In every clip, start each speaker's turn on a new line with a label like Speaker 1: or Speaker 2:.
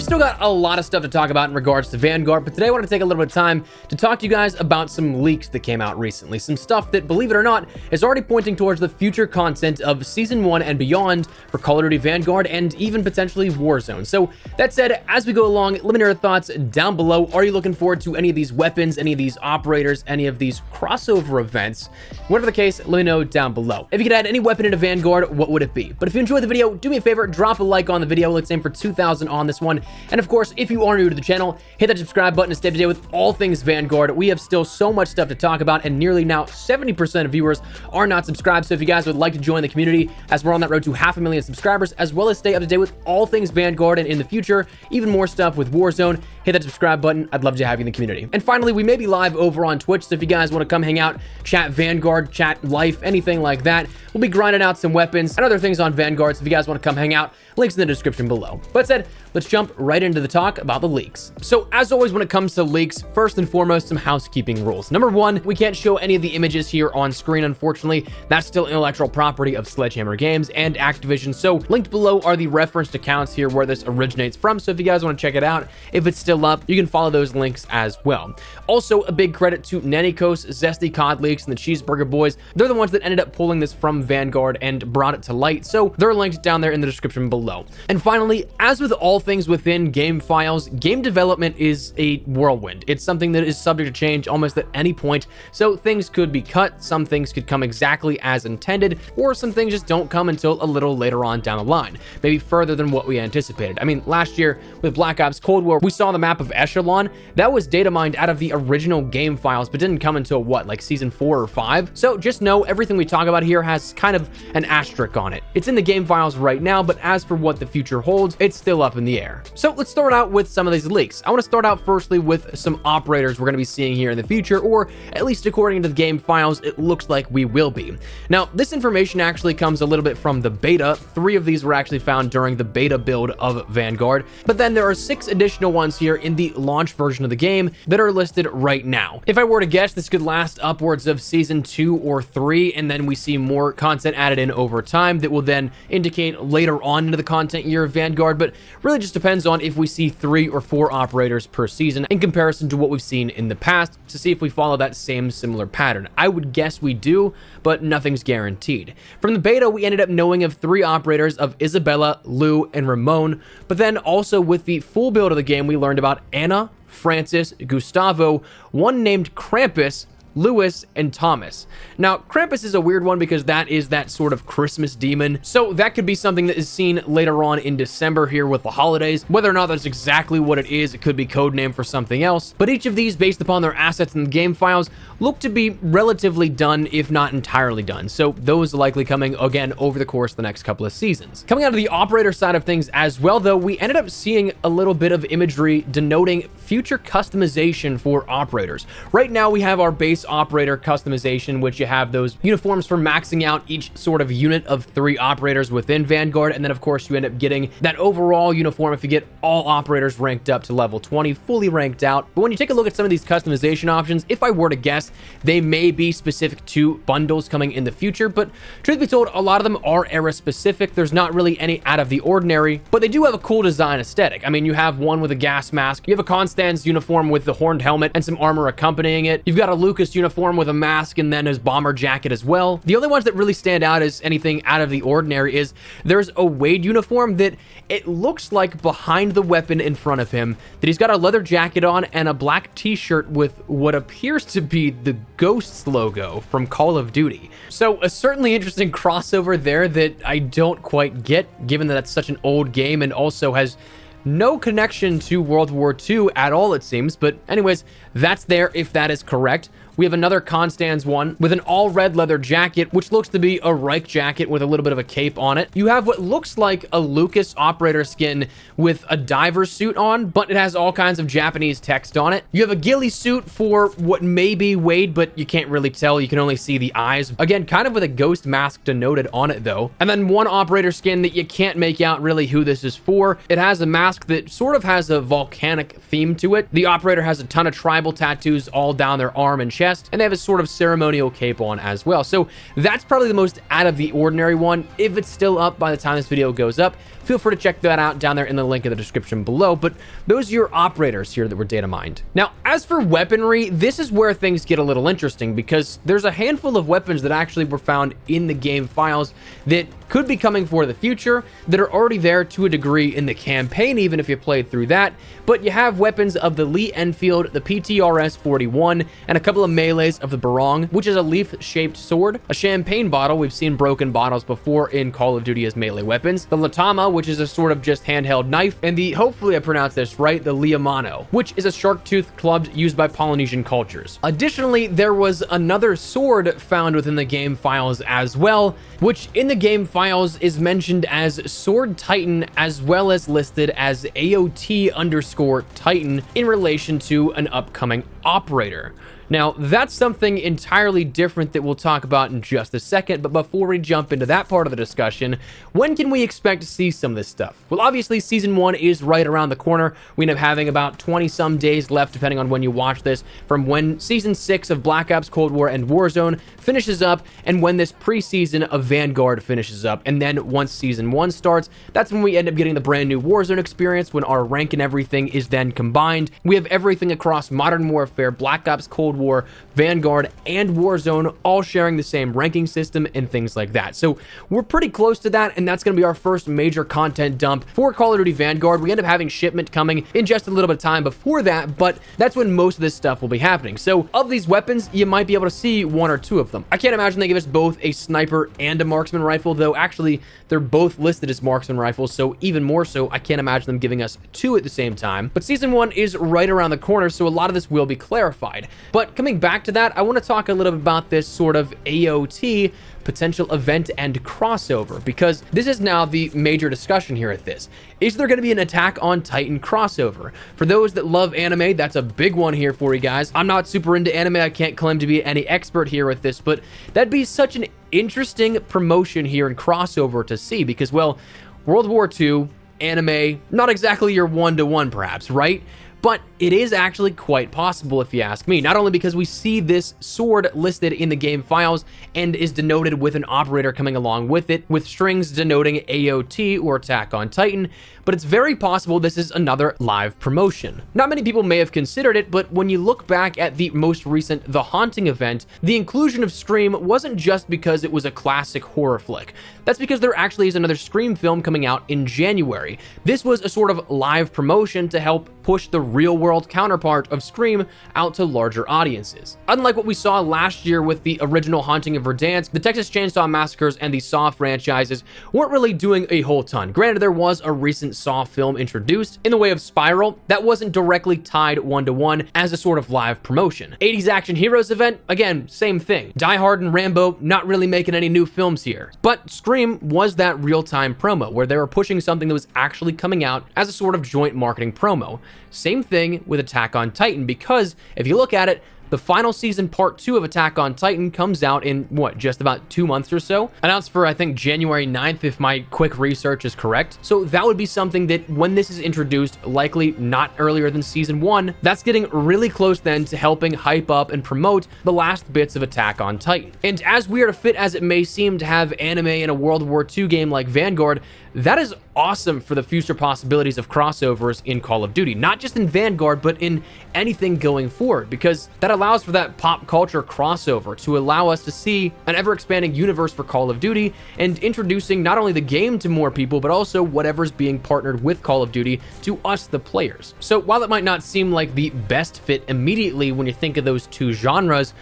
Speaker 1: we've still got a lot of stuff to talk about in regards to Vanguard, but today I want to take a little bit of time to talk to you guys about some leaks that came out recently. Some stuff that, believe it or not, is already pointing towards the future content of Season 1 and beyond for Call of Duty Vanguard and even potentially Warzone. So that said, as we go along, let me know your thoughts down below. Are you looking forward to any of these weapons, any of these operators, any of these crossover events? Whatever the case, let me know down below. If you could add any weapon into Vanguard, what would it be? But if you enjoyed the video, do me a favor, drop a like on the video. Let's aim for 2,000 on this one. And of course, if you are new to the channel, hit that subscribe button to stay up to date with all things Vanguard. We have still so much stuff to talk about, and nearly now 70% of viewers are not subscribed. So if you guys would like to join the community, as we're on that road to 500,000 subscribers, as well as stay up to date with all things Vanguard and in the future, even more stuff with Warzone, hit that subscribe button. I'd love to have you in the community. And finally, we may be live over on Twitch, so if you guys want to come hang out, chat Vanguard, chat life, anything like that, we'll be grinding out some weapons and other things on Vanguard, so if you guys want to come hang out, links in the description below. But that said, let's jump right into the talk about the leaks. So as always, when it comes to leaks, first and foremost, some housekeeping rules. Number one, we can't show any of the images here on screen, unfortunately. That's still intellectual property of Sledgehammer Games and Activision. So linked below are the referenced accounts here where this originates from. So if you guys want to check it out, if it's still up, you can follow those links as well. Also, a big credit to Nanikos, Zesty Cod Leaks, and the Cheeseburger Boys. They're the ones that ended up pulling this from Vanguard and brought it to light. So they're linked down there in the description below. And finally, as with all things within game files, game development is a whirlwind. It's something that is subject to change almost at any point. So things could be cut, some things could come exactly as intended, or some things just don't come until a little later on down the line, maybe further than what we anticipated. I mean, last year with Black Ops Cold War, we saw the map of Echelon. That was data mined out of the original game files, but didn't come until what, like season 4 or 5? So just know everything we talk about here has kind of an asterisk on it. It's in the game files right now, but as for what the future holds, it's still up in the air. So let's start out with some of these leaks. I want to start out firstly with some operators we're going to be seeing here in the future, or at least according to the game files, it looks like we will be. Now, this information actually comes a little bit from the beta. 3 of these were actually found during the beta build of Vanguard, but then there are 6 additional ones here in the launch version of the game that are listed right now. If I were to guess, this could last upwards of season 2 or 3, and then we see more content added in over time that will then indicate later on into the content year of Vanguard, but really just depends on if we see 3 or 4 operators per season in comparison to what we've seen in the past, to see if we follow that same similar pattern. I would guess we do, but nothing's guaranteed. From the beta, we ended up knowing of 3 operators of Isabella, Lou, and Ramon, but then also with the full build of the game, we learned about Anna, Francis, Gustavo, one named Krampus, Lewis, and Thomas. Now, Krampus is a weird one because that is that sort of Christmas demon, so that could be something that is seen later on in December here with the holidays. Whether or not that's exactly what it is, it could be codename for something else, but each of these, based upon their assets in the game files, look to be relatively done, if not entirely done, so those are likely coming again over the course of the next couple of seasons. Coming out of the operator side of things as well, though, we ended up seeing a little bit of imagery denoting future customization for operators. Right now, we have our base operator customization, which you have those uniforms for maxing out each sort of unit of 3 operators within Vanguard, and then of course you end up getting that overall uniform if you get all operators ranked up to level 20, fully ranked out. But when you take a look at some of these customization options, if I were to guess, they may be specific to bundles coming in the future, but truth be told, a lot of them are era specific. There's not really any out of the ordinary, but they do have a cool design aesthetic. I mean, you have one with a gas mask, you have a Constance uniform with the horned helmet and some armor accompanying it, you've got a Lucas uniform with a mask and then his bomber jacket as well. The only ones that really stand out as anything out of the ordinary is there's a Wade uniform that it looks like behind the weapon in front of him that he's got a leather jacket on and a black t-shirt with what appears to be the Ghosts logo from Call of Duty. So a certainly interesting crossover there that I don't quite get, given that that's such an old game and also has no connection to World War II at all, it seems. But anyways, that's there if that is correct. We have another Constance one with an all red leather jacket, which looks to be a Reich jacket with a little bit of a cape on it. You have what looks like a Lucas operator skin with a diver suit on, but it has all kinds of Japanese text on it. You have a ghillie suit for what may be Wade, but you can't really tell. You can only see the eyes. Again, kind of with a ghost mask denoted on it though. And then one operator skin that you can't make out really who this is for. It has a mask that sort of has a volcanic theme to it. The operator has a ton of tribal tattoos all down their arm and chest. chest, and they have a sort of ceremonial cape on as well. So that's probably the most out of the ordinary one. If it's still up by the time this video goes up, feel free to check that out down there in the link in the description below. But those are your operators here that were data mined. Now, as for weaponry, this is where things get a little interesting, because there's a handful of weapons that actually were found in the game files that could be coming for the future, that are already there to a degree in the campaign, even if you played through that. But you have weapons of the Lee Enfield, the PTRS-41, and a couple of melees of the Barong, which is a leaf-shaped sword, a champagne bottle. We've seen broken bottles before in Call of Duty as melee weapons, the Latama, which is a sort of just handheld knife, and the, hopefully I pronounced this right, the Liamano, which is a shark-toothed club used by Polynesian cultures. Additionally, there was another sword found within the game files as well, which in the game files is mentioned as Sword Titan, as well as listed as AOT_Titan in relation to an upcoming operator. Now, that's something entirely different that we'll talk about in just a second, but before we jump into that part of the discussion, when can we expect to see some of this stuff? Well, obviously, Season 1 is right around the corner. We end up having about 20-some days left, depending on when you watch this, from when Season 6 of Black Ops Cold War and Warzone finishes up, and when this preseason of Vanguard finishes up. And then once Season 1 starts, that's when we end up getting the brand new Warzone experience, when our rank and everything is then combined. We have everything across Modern Warfare, Black Ops Cold War, Vanguard, and Warzone all sharing the same ranking system and things like that. So we're pretty close to that, and that's going to be our first major content dump for Call of Duty Vanguard. We end up having shipment coming in just a little bit of time before that, but that's when most of this stuff will be happening. So of these weapons, you might be able to see one or two of them. I can't imagine they give us both a sniper and a marksman rifle, though actually they're both listed as marksman rifles, so even more so, I can't imagine them giving us two at the same time. But Season 1 is right around the corner, so a lot of this will be clarified. But coming back to that, I want to talk a little bit about this sort of AOT potential event and crossover, because this is now the major discussion here at this. Is there going to be an Attack on Titan crossover? For those that love anime, that's a big one here for you guys. I'm not super into anime. I can't claim to be any expert here with this, but that'd be such an interesting promotion here and crossover to see, because, well, World War II, anime, not exactly your one-to-one perhaps, right? But it is actually quite possible if you ask me, not only because we see this sword listed in the game files and is denoted with an operator coming along with it, with strings denoting AOT or Attack on Titan, but it's very possible this is another live promotion. Not many people may have considered it, but when you look back at the most recent The Haunting event, the inclusion of Scream wasn't just because it was a classic horror flick. That's because there actually is another Scream film coming out in January. This was a sort of live promotion to help push the real-world counterpart of Scream out to larger audiences. Unlike what we saw last year with the original Haunting of Verdansk, the Texas Chainsaw Massacres and the Saw franchises weren't really doing a whole ton. Granted, there was a recent Saw film introduced in the way of Spiral that wasn't directly tied one-to-one as a sort of live promotion. 80s Action Heroes event, again, same thing. Die Hard and Rambo not really making any new films here. But Scream was that real-time promo where they were pushing something that was actually coming out as a sort of joint marketing promo. Same thing with Attack on Titan, because if you look at it, the final season part 2 of Attack on Titan comes out in, what, just about 2 months or so? Announced for, I think, January 9th, if my quick research is correct. So that would be something that, when this is introduced, likely not earlier than Season 1, that's getting really close then to helping hype up and promote the last bits of Attack on Titan. And as weird a fit as it may seem to have anime in a World War II game like Vanguard, that is awesome for the future possibilities of crossovers in Call of Duty, not just in Vanguard, but in anything going forward, because that allows for that pop culture crossover to allow us to see an ever-expanding universe for Call of Duty and introducing not only the game to more people, but also whatever's being partnered with Call of Duty to us, the players. So while it might not seem like the best fit immediately when you think of those two genres,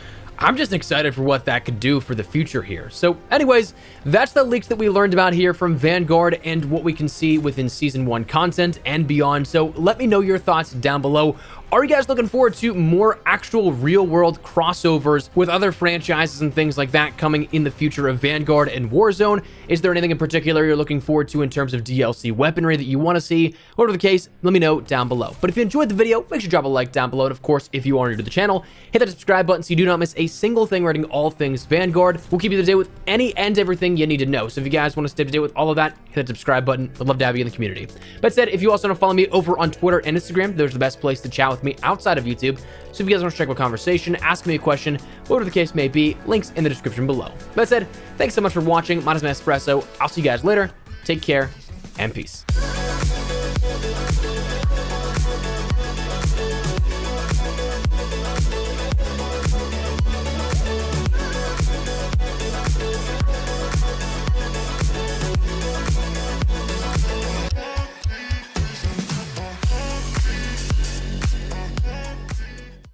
Speaker 1: I'm just excited for what that could do for the future here. So anyways, that's the leaks that we learned about here from Vanguard and what we can see within Season 1 content and beyond. So let me know your thoughts down below. Are you guys looking forward to more actual real-world crossovers with other franchises and things like that coming in the future of Vanguard and Warzone? Is there anything in particular you're looking forward to in terms of DLC weaponry that you want to see? Whatever the case, let me know down below. But if you enjoyed the video, make sure to drop a like down below. And of course, if you are new to the channel, hit that subscribe button so you do not miss a single thing regarding all things Vanguard. We'll keep you up to date with any and everything you need to know. So if you guys want to stay up to date with all of that hit that subscribe button. I'd love to have you in the community. That said, if you also want to follow me over on Twitter and Instagram, those are the best place to chat with me outside of YouTube. So if you guys want to strike up a conversation, ask me a question, whatever the case may be, links in the description below. That said, thanks so much for watching. My name is Espresso. I'll see you guys later. Take care and peace.